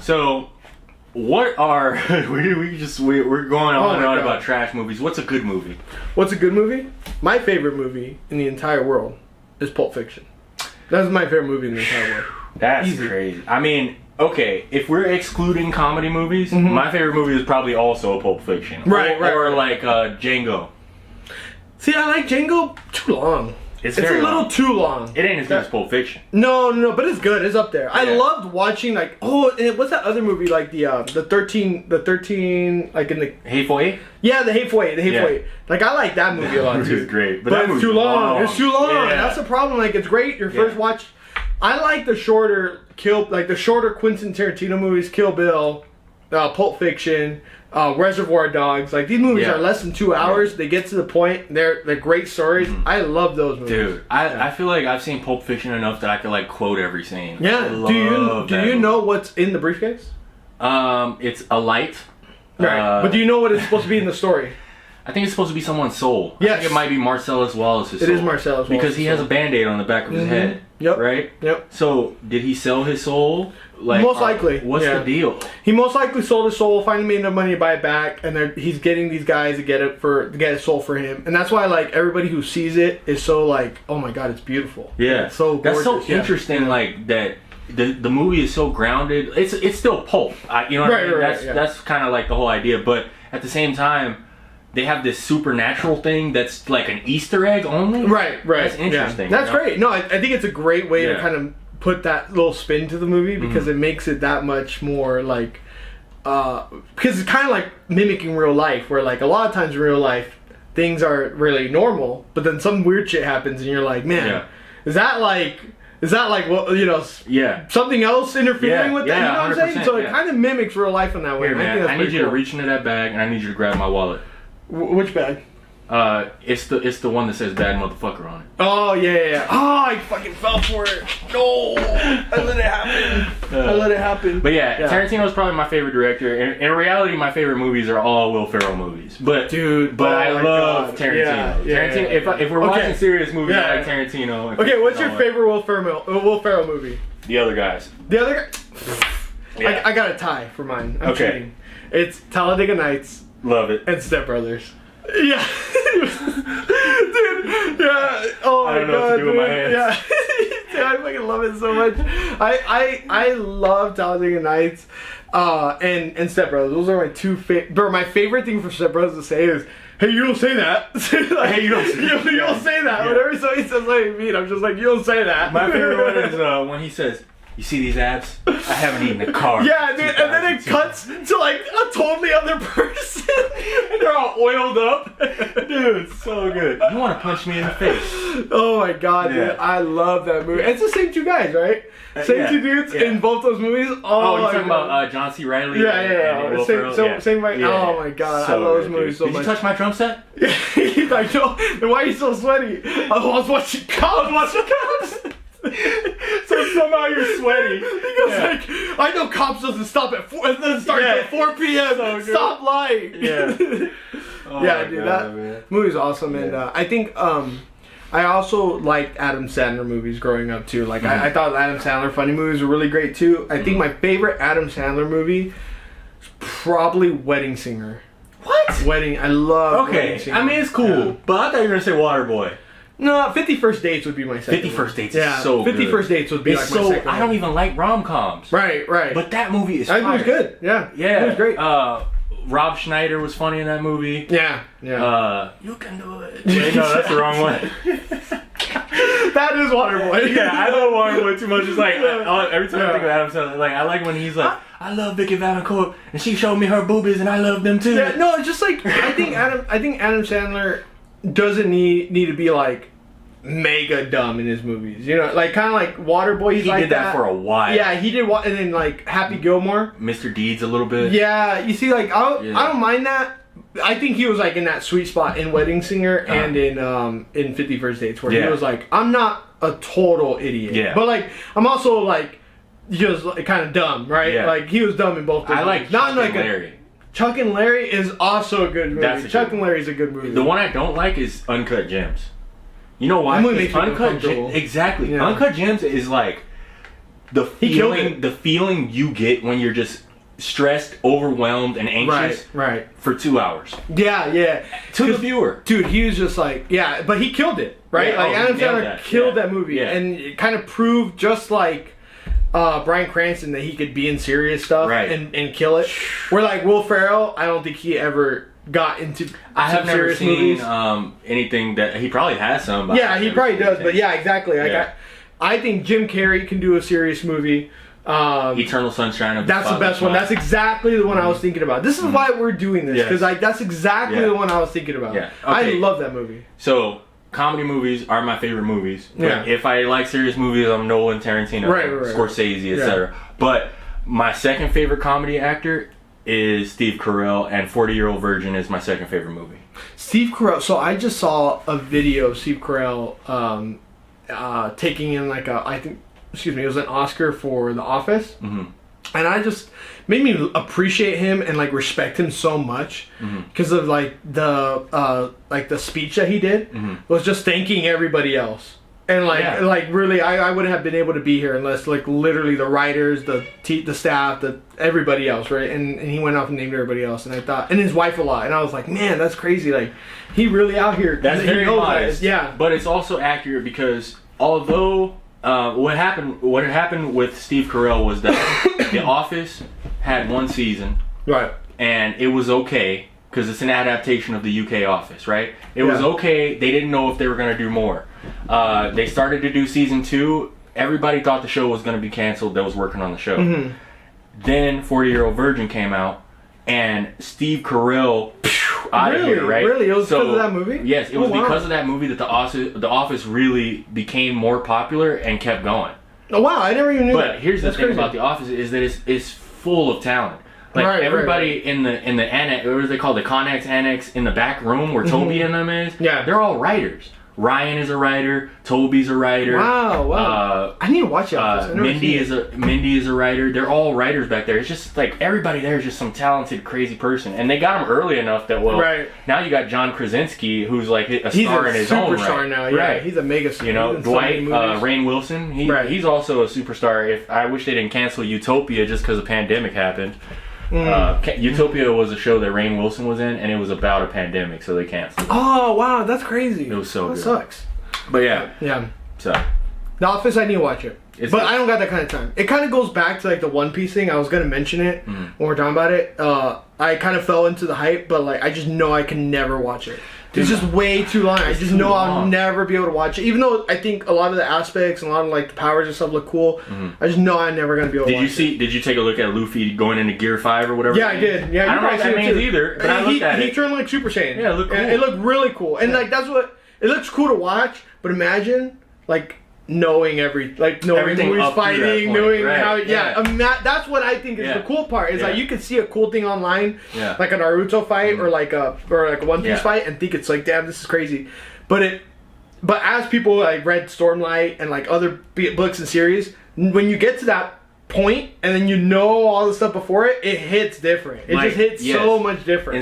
So, what are we're going on and on about trash movies. What's a good movie? What's a good movie? My favorite movie in the entire world is Pulp Fiction. That's my favorite movie in the entire world. That's crazy. I mean, okay, if we're excluding comedy movies, my favorite movie is probably also Pulp Fiction. Or like Django. See, I like Django too long. It's a little too long. It ain't as good as Pulp Fiction. No, but it's good. It's up there. Yeah. I loved watching what's that other movie like the 13 like in the Hateful Eight? Yeah, the Hateful Eight. Like I like that movie a lot too. It's great, but it's too long. It's too long. Yeah. That's the problem. Like it's great your first watch. I like the shorter Quentin Tarantino movies, Kill Bill, Pulp Fiction. Reservoir Dogs, like these movies are less than 2 hours. They get to the point. They're great stories. I love those movies. Dude, I feel like I've seen Pulp Fiction enough that I could like quote every scene. Yeah. Do you know what's in the briefcase? It's a light. Right. But do you know what it's supposed to be in the story? I think it's supposed to be someone's soul. Yes. I think it might be Marcellus Wallace's soul. It is Marcellus Wallace. Because he has a Band-Aid on the back of his head. Yep. Right? Yep. So, did he sell his soul? Like, most likely. What's the deal? He most likely sold his soul, finally made enough money to buy it back, and he's getting these guys to get his soul for him. And that's why like everybody who sees it is so like, oh my god, it's beautiful. Yeah. It's so gorgeous. That's so interesting, like that the movie is so grounded. It's still pulp. You know what I mean? That's kind of like the whole idea, but at the same time, they have this supernatural thing that's like an Easter egg only. Right. That's interesting. That's great. No, I think it's a great way to kind of put that little spin to the movie because it makes it that much more like because it's kind of like mimicking real life, where like a lot of times in real life things are really normal, but then some weird shit happens and you're like, man, is that like what something else interfering with that? You know what I'm saying? So it kind of mimics real life in that way. Here, man, I need you to reach into that bag and I need you to grab my wallet. Which bag? It's the one that says "bad motherfucker" on it. Oh yeah. Oh, I fucking fell for it. No, I let it happen. But Tarantino's probably my favorite director. In reality, my favorite movies are all Will Ferrell movies. But I love Tarantino. Tarantino. If we're watching serious movies, I like Tarantino. Okay, what's your favorite Will Ferrell movie? The Other Guys. The Other Guys. I got a tie for mine. I'm cheating. It's Talladega Nights. Love it. And Step Brothers. Yeah. Dude, yeah. Oh my god. I don't know what to do with my hands. Yeah. Dude, I fucking love it so much. I love Talladega Nights and Step Brothers. Those are my two favorite. But my favorite thing for Step Brothers to say is, hey, you don't say that. Like, hey, you don't say that. Yeah. Whenever somebody says something mean, I'm just like, you don't say that. My favorite one is when he says, you see these abs? I haven't eaten a carb. Yeah, dude, and then it cuts to like a totally other person. And they're all oiled up. Dude, it's so good. You want to punch me in the face. Oh my god, dude. I love that movie. It's the same two guys, right? Same two dudes in both those movies. Oh, you're talking about John C. Reilly? Yeah. Same right. Oh my god, so I love those movies so much. Did you touch my drum set? He's like, no, then why are you so sweaty? I was watching cops. So somehow you're sweaty. He goes like, I know cops doesn't stop at 4 and then starts at 4 p.m. So stop lying. Yeah. Dude, that movie's awesome, and I think I also liked Adam Sandler movies growing up too. Like I thought Adam Sandler funny movies were really great too. I think my favorite Adam Sandler movie is probably Wedding Singer. What? I love Wedding Singer. I mean it's cool, but I thought you were gonna say Waterboy. No, 50 First Dates would be my second. 50 First Dates is so 50 good. First Dates would be like my second. I don't even like rom-coms. Right. But that movie is fire. That movie was good. Yeah. It was great. Rob Schneider was funny in that movie. Yeah. You can do it. Wait, no, that's the wrong one. That is Waterboy. Yeah, I love Waterboy too much. It's like every time I think of Adam Sandler, like I like when he's like, I love Vicky Valancourt and she showed me her boobies and I love them too. Yeah, no, it's just like I think Adam Sandler doesn't need to be like mega dumb in his movies, you know, like kind of like Waterboy. He did that for a while. Yeah, he did. And then like Happy Gilmore, Mr. Deeds a little bit. Yeah, you see, like I don't mind that. I think he was like in that sweet spot in Wedding Singer and in 50 First Dates where he was like, I'm not a total idiot, but like I'm also like just like, kind of dumb, right? Yeah. Like he was dumb in both. I like Chuck and Larry. Chuck and Larry is also a good movie. Chuck and Larry is a good movie. The one I don't like is Uncut Gems. You know why? That movie makes me uncomfortable. Exactly. Yeah. Uncut Gems is like the feeling you get when you're just stressed, overwhelmed, and anxious for 2 hours. Yeah. To the viewer. Dude, he was just like, yeah, but he killed it, right? Yeah, Adam Sandler killed that movie. And it kind of proved, just like Bryan Cranston, that he could be in serious stuff and kill it. Where like Will Ferrell, I don't think he ever got into I have never seen anything that he probably has some. But yeah, he probably does. But yeah, exactly. Like I think Jim Carrey can do a serious movie. Eternal Sunshine of the That's the best one. That's exactly the one I was thinking about. This is why we're doing this, because like that's exactly the one I was thinking about. Yeah. Okay. I love that movie. So comedy movies are my favorite movies. But if I like serious movies, I'm Nolan, Tarantino, Scorsese, etc. But my second favorite comedy actor is Steve Carell, and 40-Year-Old Virgin is my second favorite movie. Steve Carell. So I just saw a video of Steve Carell taking in like it was an Oscar for The Office. And I just made me appreciate him and like respect him so much because of like the speech that he did was just thanking everybody else. And like really, I wouldn't have been able to be here unless like literally the writers, the staff, everybody else, right? And he went off and named everybody else, and I thought, and his wife a lot, and I was like, man, that's crazy. Like he really out here. That's very biased. Yeah, but it's also accurate because although what happened with Steve Carell was that The Office had one season, right, and it was okay because it's an adaptation of the UK Office, right? It was okay. They didn't know if they were going to do more. They started to do season 2. Everybody thought the show was going to be canceled that was working on the show. Then 40-Year-Old Virgin came out, and Steve Carell out of here, right? Really? It was because of that movie? Yes, it was because of that movie that The Office really became more popular and kept going. Oh wow, I never even knew that. But here's the thing about The Office is that it's full of talent. Like everybody in the annex, what do they call the Connex Annex in the back room where Toby and them is? Yeah, they're all writers. Ryan is a writer. Toby's a writer. Wow. I need to watch it. Mindy is a writer. They're all writers back there. It's just like everybody there is just some talented, crazy person, and they got him early enough that now you got John Krasinski, who's like a star in his own right. He's a superstar now. Yeah, he's a mega star. You know, Dwight Rainn Wilson. He's also a superstar. I wish they didn't cancel Utopia just because the pandemic happened. Utopia was a show that Rainn Wilson was in, and it was about a pandemic, so they canceled it. Oh wow, that's crazy. It was so good. That sucks. But yeah. So The Office, I need to watch it, but I don't got that kind of time. It kind of goes back to like the One Piece thing. I was gonna mention it when we're talking about it. I kind of fell into the hype, but like I just know I can never watch it. It's just way too long. I just know I'll never be able to watch it. Even though I think a lot of the aspects and a lot of like the powers and stuff look cool, I just know I'm never gonna be able to watch it. Did you take a look at Luffy going into Gear 5 or whatever? Yeah, I did. Yeah, I don't know what that means either, but I looked at it. He turned like Super Saiyan. Yeah, it looked cool. It looked really cool. And like that's what it looks cool to watch, but imagine like knowing everything who he's fighting, knowing how that's what I think is the cool part. Is like you can see a cool thing online, like a Naruto fight or like a One Piece fight, and think it's like, damn, this is crazy. But as people like read Stormlight and like other books and series, when you get to that point and then you know all the stuff before it, it hits different. It just hits so much different.